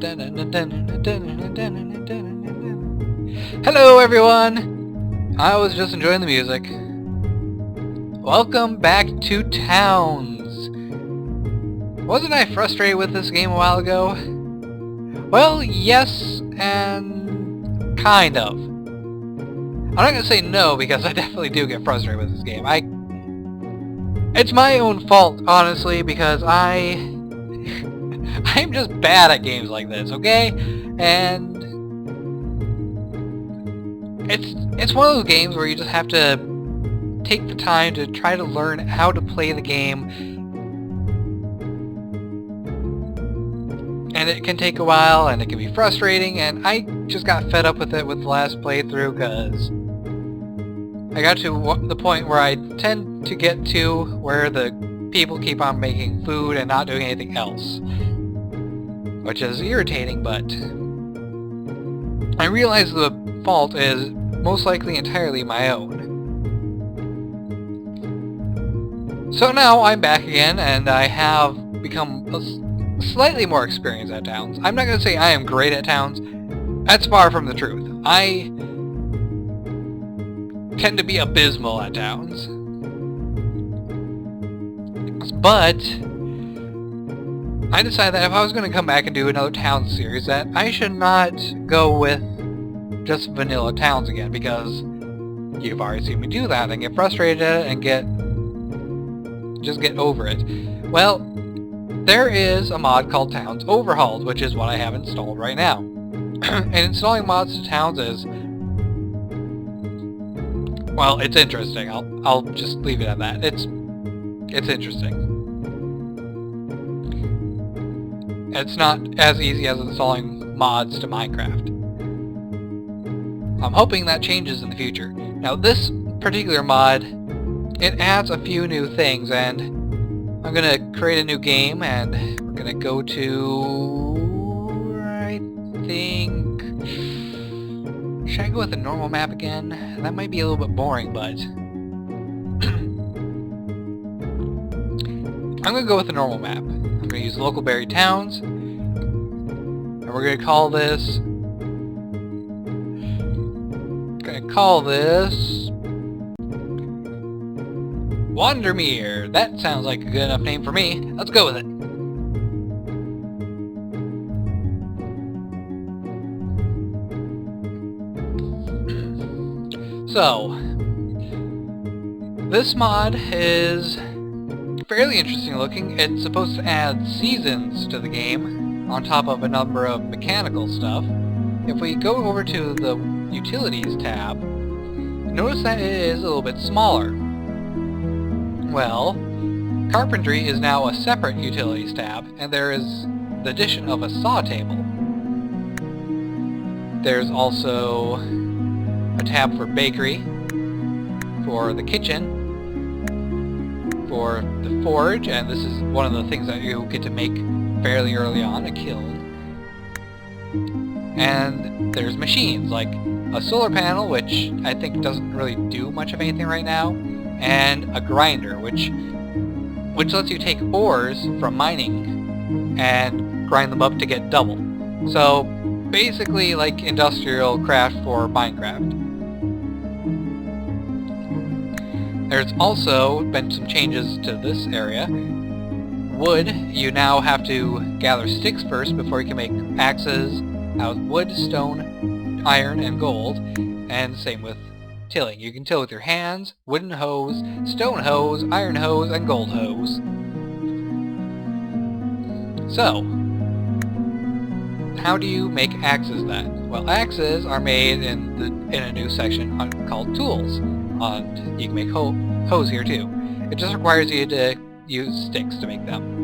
Hello everyone! I was just enjoying the music. Welcome back to Towns! Wasn't I frustrated with this game a while ago? Well, yes, and kind of. I'm not gonna say no, because I definitely do get frustrated with this game. It's my own fault, honestly, because I'm just bad at games like this, okay? And it's one of those games where you just have to take the time to try to learn how to play the game. And it can take a while, and it can be frustrating, and I just got fed up with it with the last playthrough, because I got to the point where I tend to get to where the people keep on making food and not doing anything else. Which is irritating, but I realize the fault is most likely entirely my own. So now I'm back again, and I have become slightly more experienced at Towns. I'm not going to say I am great at Towns. That's far from the truth. I tend to be abysmal at Towns. But I decided that if I was going to come back and do another Towns series, that I should not go with just vanilla Towns again, because you've already seen me do that and get frustrated at it and just get over it. Well, there is a mod called Towns Overhauled, which is what I have installed right now. And installing mods to Towns is, well, it's interesting. I'll just leave it at that. It's interesting. It's not as easy as installing mods to Minecraft. I'm hoping that changes in the future. Now, this particular mod, it adds a few new things, and I'm gonna create a new game, and we're gonna go to, I think, should I go with the normal map again? That might be a little bit boring, but I'm gonna go with the normal map. I'm gonna use local buried towns, and we're gonna call this Wandermere. That sounds like a good enough name for me. Let's go with it. So, this mod is fairly interesting looking. It's supposed to add seasons to the game, on top of a number of mechanical stuff. If we go over to the Utilities tab, notice that it is a little bit smaller. Well, Carpentry is now a separate Utilities tab, and there is the addition of a saw table. There's also a tab for Bakery, for the kitchen, for the forge, and this is one of the things that you get to make fairly early on, a kiln. And there's machines, like a solar panel, which I think doesn't really do much of anything right now, and a grinder, which lets you take ores from mining and grind them up to get double. So basically like industrial craft for Minecraft. There's also been some changes to this area. Wood, you now have to gather sticks first before you can make axes out of wood, stone, iron, and gold, and same with tilling. You can till with your hands, wooden hose, stone hose, iron hose, and gold hose. So, how do you make axes then? Well, axes are made in a new section called Tools, and you can make hose here too. It just requires you to use sticks to make them.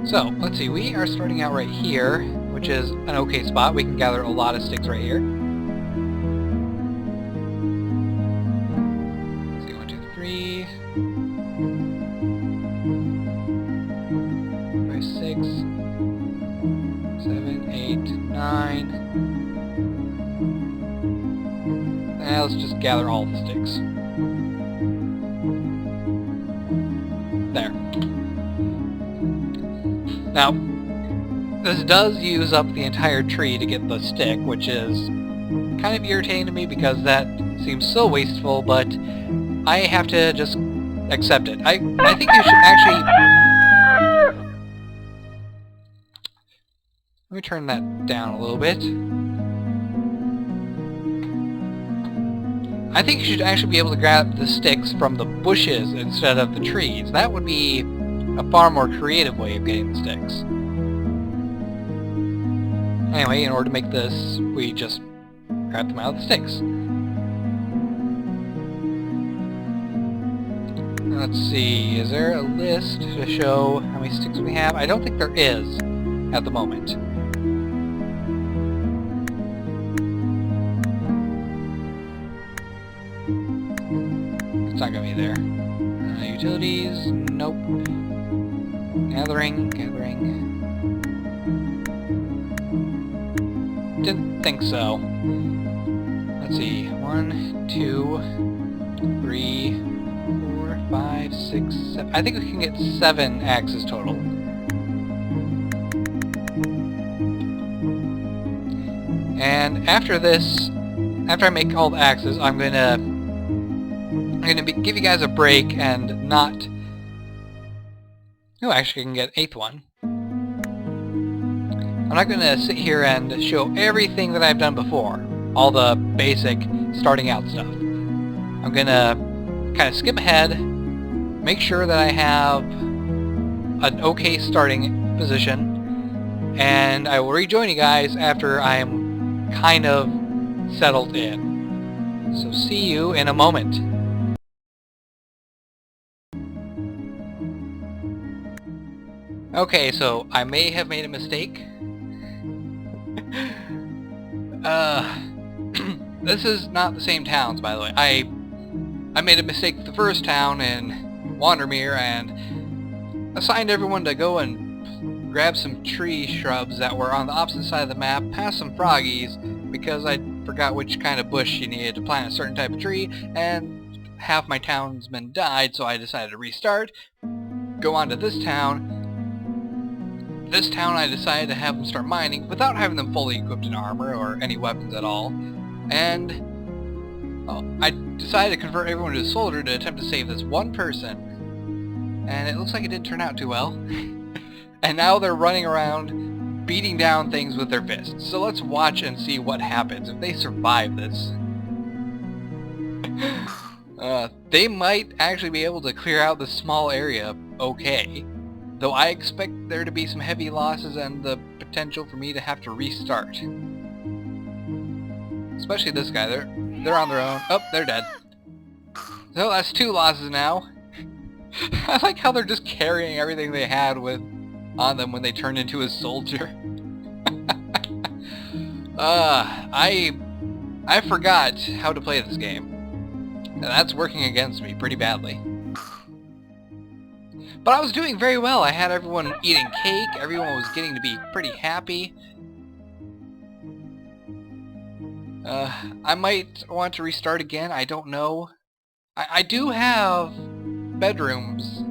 So, let's see, we are starting out right here, which is an okay spot. We can gather a lot of sticks right here. Let's see, 1, 2, 3, 5, 6, 7, 8, 9. Now let's just gather all the sticks. There. Now, this does use up the entire tree to get the stick, which is kind of irritating to me because that seems so wasteful, but I have to just accept it. I think you should actually... Let me turn that down a little bit. I think you should actually be able to grab the sticks from the bushes instead of the trees. That would be a far more creative way of getting the sticks. Anyway, in order to make this, we just grab them out of the sticks. Let's see, is there a list to show how many sticks we have? I don't think there is at the moment. It's not gonna be there. Utilities, nope. Gathering. Didn't think so. Let's see. 1, 2, 3, 4, 5, 6, 7. I think we can get 7 axes total. And after this, after I make all the axes, I'm gonna give you guys a break and not... Oh, actually I can get an 8th one. I'm not gonna sit here and show everything that I've done before. All the basic starting out stuff. I'm gonna kind of skip ahead, make sure that I have an okay starting position, and I will rejoin you guys after I am kind of settled in. So see you in a moment. Okay, so I may have made a mistake. This is not the same towns, by the way. I made a mistake with the first town in Wandermere and assigned everyone to go and grab some tree shrubs that were on the opposite side of the map, past some froggies, because I forgot which kind of bush you needed to plant a certain type of tree, and half my townsmen died, so I decided to restart, go on to this town. This town I decided to have them start mining without having them fully equipped in armor or any weapons at all. And I decided to convert everyone to a soldier to attempt to save this one person. And it looks like it didn't turn out too well. And now they're running around beating down things with their fists. So let's watch and see what happens if they survive this. They might actually be able to clear out this small area okay. Though I expect there to be some heavy losses and the potential for me to have to restart. Especially this guy, they're on their own. Oh, they're dead. So that's 2 losses now. I like how they're just carrying everything they had on them when they turned into a soldier. I forgot how to play this game. And that's working against me pretty badly. But I was doing very well. I had everyone eating cake. Everyone was getting to be pretty happy. I might want to restart again. I don't know. I do have bedrooms.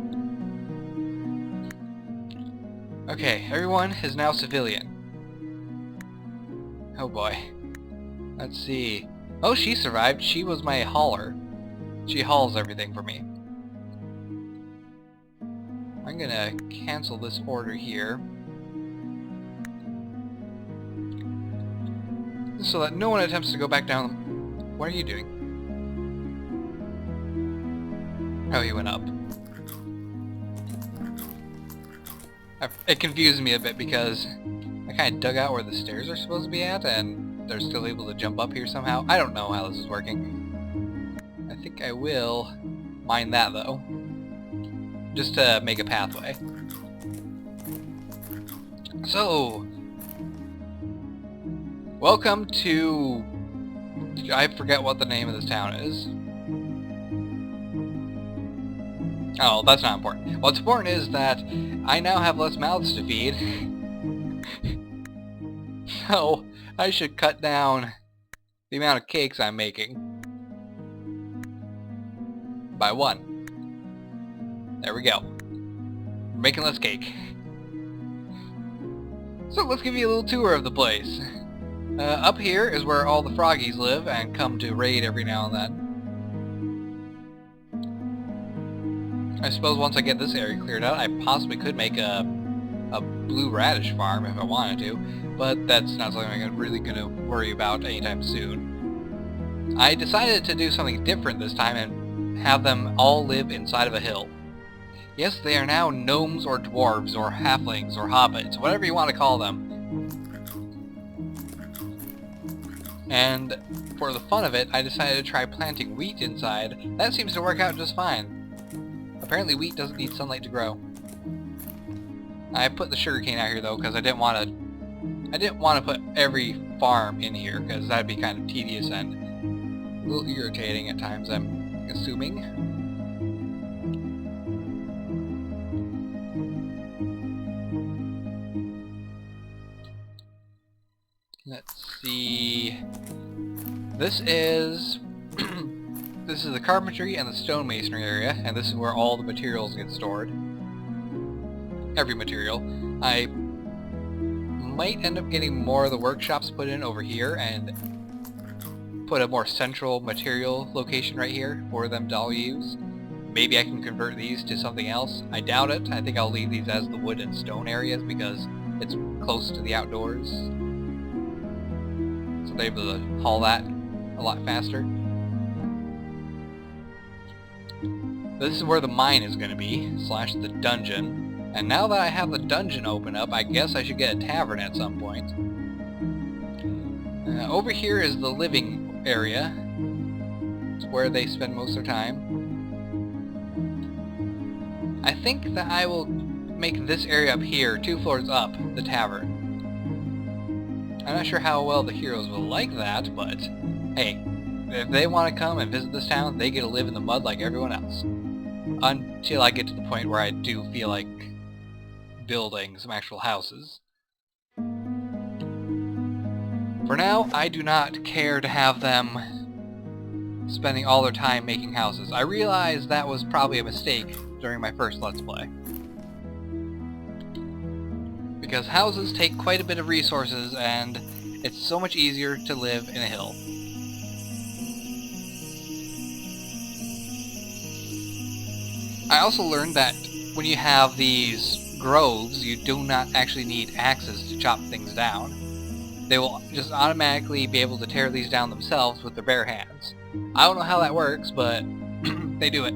Okay, everyone is now civilian. Oh boy. Let's see. Oh, she survived. She was my hauler. She hauls everything for me. I'm gonna cancel this order here so that no one attempts to go back down. What are you doing? Oh, he went up. It confused me a bit because I kind of dug out where the stairs are supposed to be at and they're still able to jump up here somehow. I don't know how this is working. I think I will mine that though. Just to make a pathway. So, welcome to... I forget what the name of this town is. Oh, that's not important. What's important is that I now have less mouths to feed. So, I should cut down the amount of cakes I'm making by 1. There we go. We're making less cake. So let's give you a little tour of the place. Up here is where all the froggies live and come to raid every now and then. I suppose once I get this area cleared out, I possibly could make a blue radish farm if I wanted to, but that's not something I'm really going to worry about anytime soon. I decided to do something different this time and have them all live inside of a hill. Yes, they are now gnomes or dwarves or halflings or hobbits, whatever you want to call them. And for the fun of it, I decided to try planting wheat inside. That seems to work out just fine. Apparently wheat doesn't need sunlight to grow. I put the sugarcane out here though because I didn't want to put every farm in here because that'd be kind of tedious and a little irritating at times, I'm assuming. Let's see. This is this is the carpentry and the stonemasonry area, and this is where all the materials get stored. Every material. I might end up getting more of the workshops put in over here and put a more central material location right here for them to all use. Maybe I can convert these to something else. I doubt it. I think I'll leave these as the wood and stone areas because it's close to the outdoors. So they're able to haul that a lot faster. This is where the mine is going to be, slash the dungeon. And now that I have the dungeon open up, I guess I should get a tavern at some point. Over here is the living area. It's where they spend most of their time. I think that I will make this area up here, 2 floors up, the tavern. I'm not sure how well the heroes will like that, but hey, if they want to come and visit this town, they get to live in the mud like everyone else. Until I get to the point where I do feel like building some actual houses. For now, I do not care to have them spending all their time making houses. I realized that was probably a mistake during my first Let's Play. Because houses take quite a bit of resources, and it's so much easier to live in a hill. I also learned that when you have these groves, you do not actually need axes to chop things down. They will just automatically be able to tear these down themselves with their bare hands. I don't know how that works, but they do it.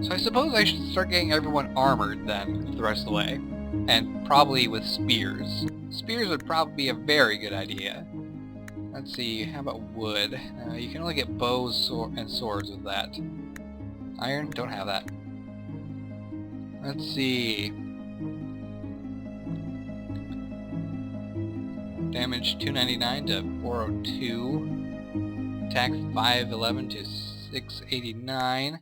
So I suppose I should start getting everyone armored then, the rest of the way. And probably with spears. Spears would probably be a very good idea. Let's see, how about wood? You can only get bows and swords with that. Iron? Don't have that. Let's see. Damage 299 to 402. Attack 511 to 689.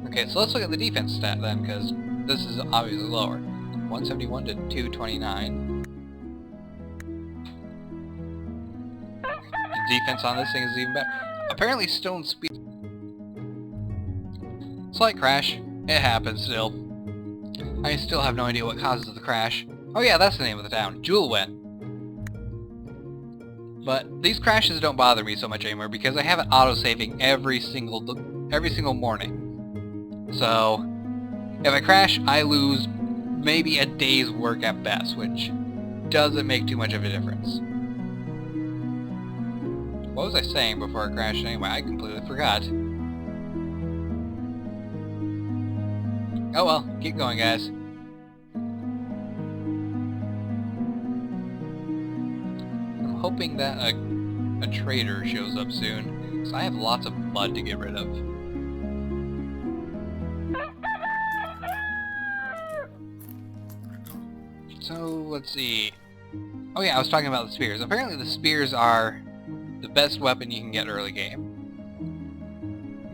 Okay, so let's look at the defense stat then, because this is obviously lower. 171 to 229. The defense on this thing is even better. Apparently stone speed... Slight crash. It happens still. I still have no idea what causes the crash. Oh yeah, that's the name of the town. Julwen. But these crashes don't bother me so much anymore because I have it auto-saving every single morning. So, if I crash, I lose maybe a day's work at best, which doesn't make too much of a difference. What was I saying before I crashed anyway? I completely forgot. Oh well, keep going guys. I'm hoping that a trader shows up soon, because I have lots of mud to get rid of. So, let's see. Oh yeah, I was talking about the spears. Apparently the spears are the best weapon you can get early game.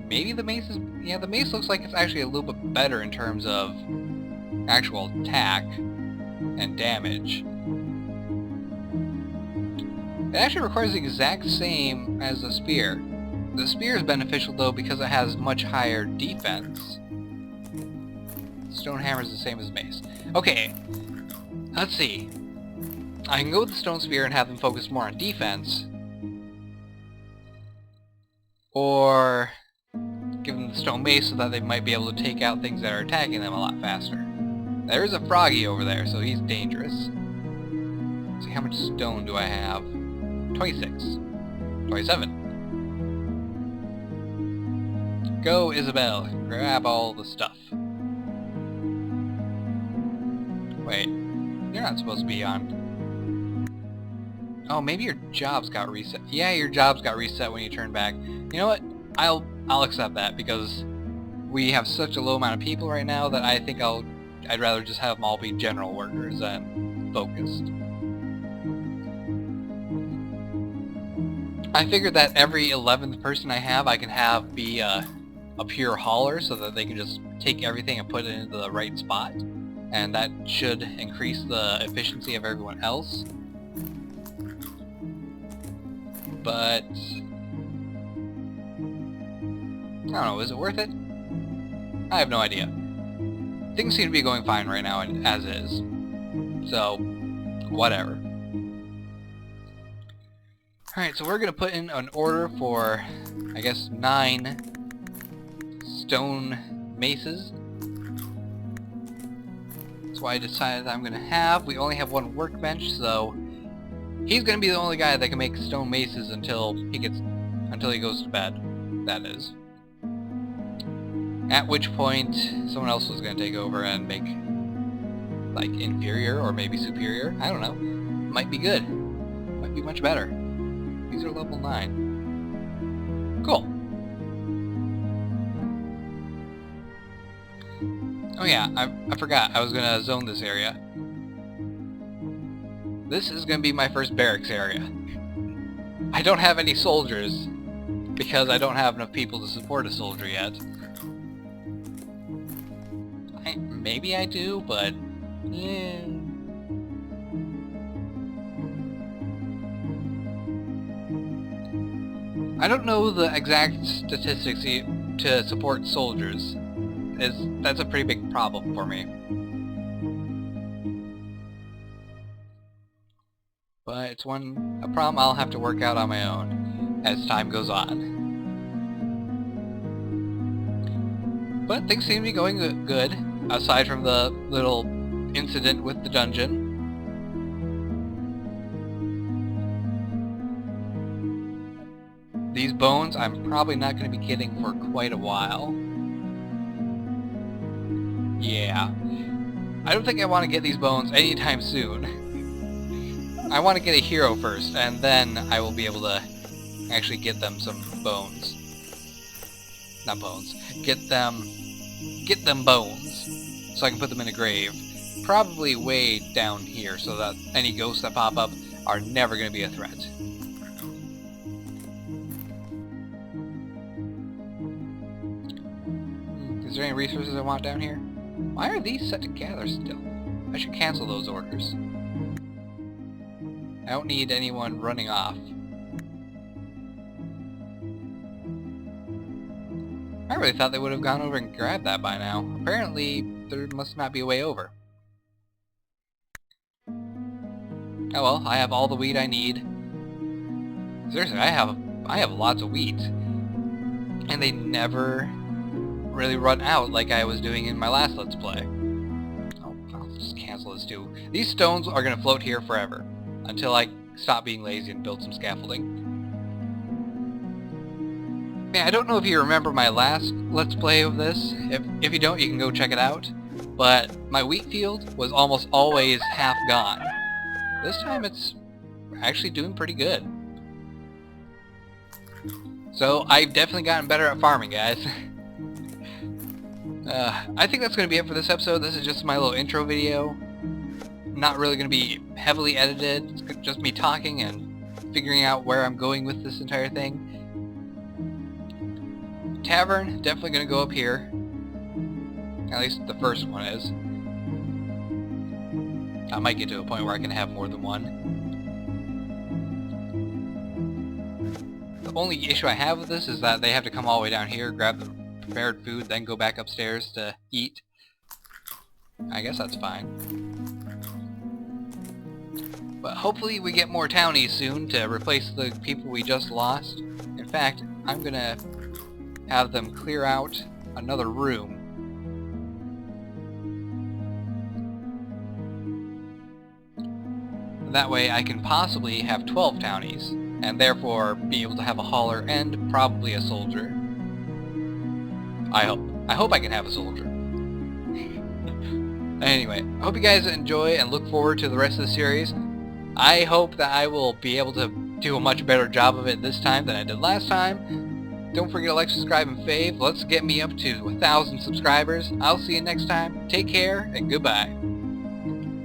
Maybe the mace is... yeah, the mace looks like it's actually a little bit better in terms of actual attack and damage. It actually requires the exact same as the spear. The spear is beneficial though because it has much higher defense. Stone hammer is the same as mace. Okay, let's see. I can go with the stone spear and have them focus more on defense. Or give them the stone mace so that they might be able to take out things that are attacking them a lot faster. There's a froggy over there, so he's dangerous. Let's see, how much stone do I have? 26. 27. Go, Isabel. Grab all the stuff. Wait, you're not supposed to be on... Oh, maybe your jobs got reset. Yeah, your jobs got reset when you turn back. You know what? I'll accept that because we have such a low amount of people right now that I think I'd rather just have them all be general workers than focused. I figured that every 11th person I have, I can have be a pure hauler so that they can just take everything and put it into the right spot. And that should increase the efficiency of everyone else. But I don't know, is it worth it? I have no idea. Things seem to be going fine right now as is. So, whatever. Alright, so we're going to put in an order for, I guess, 9 stone maces. That's what I decided I'm going to have. We only have 1 workbench, so he's going to be the only guy that can make stone maces until he goes to bed, that is. At which point, someone else was going to take over and make, like, inferior or maybe superior. I don't know. Might be good. Might be much better. These are level 9. Cool. Oh yeah, I forgot. I was going to zone this area. This is going to be my first barracks area. I don't have any soldiers because I don't have enough people to support a soldier yet. Maybe I do, but yeah. I don't know the exact statistics to support soldiers. That's a pretty big problem for me. But it's a problem I'll have to work out on my own as time goes on. But things seem to be going good, aside from the little incident with the dungeon. These bones I'm probably not going to be getting for quite a while. Yeah. I don't think I want to get these bones anytime soon. I want to get a hero first, and then I will be able to actually get them some bones. Not bones. Get them bones, so I can put them in a grave. Probably way down here, so that any ghosts that pop up are never going to be a threat. Is there any resources I want down here? Why are these set to gather still? I should cancel those orders. I don't need anyone running off. I really thought they would have gone over and grabbed that by now. Apparently, there must not be a way over. Oh well, I have all the wheat I need. Seriously, I have lots of wheat. And they never really run out like I was doing in my last Let's Play. Oh, I'll just cancel this too. These stones are going to float here forever. Until I stop being lazy and build some scaffolding. Man, I don't know if you remember my last Let's Play of this. If you don't, you can go check it out. But my wheat field was almost always half gone. This time it's actually doing pretty good. So I've definitely gotten better at farming, guys. I think that's going to be it for this episode. This is just my little intro video. Not really going to be heavily edited. It's just me talking and figuring out where I'm going with this entire thing. Tavern, definitely going to go up here. At least the first one is. I might get to a point where I can have more than one. The The only issue I have with this is that they have to come all the way down here, grab the prepared food, then go back upstairs to eat. I guess that's fine. But hopefully we get more townies soon to replace the people we just lost. In fact, I'm gonna have them clear out another room. That way I can possibly have 12 townies, and therefore be able to have a hauler and probably a soldier. I hope I can have a soldier. Anyway, I hope you guys enjoy and look forward to the rest of the series. I hope that I will be able to do a much better job of it this time than I did last time. Don't forget to like, subscribe, and fave. Let's get me up to 1,000 subscribers. I'll see you next time. Take care, and goodbye.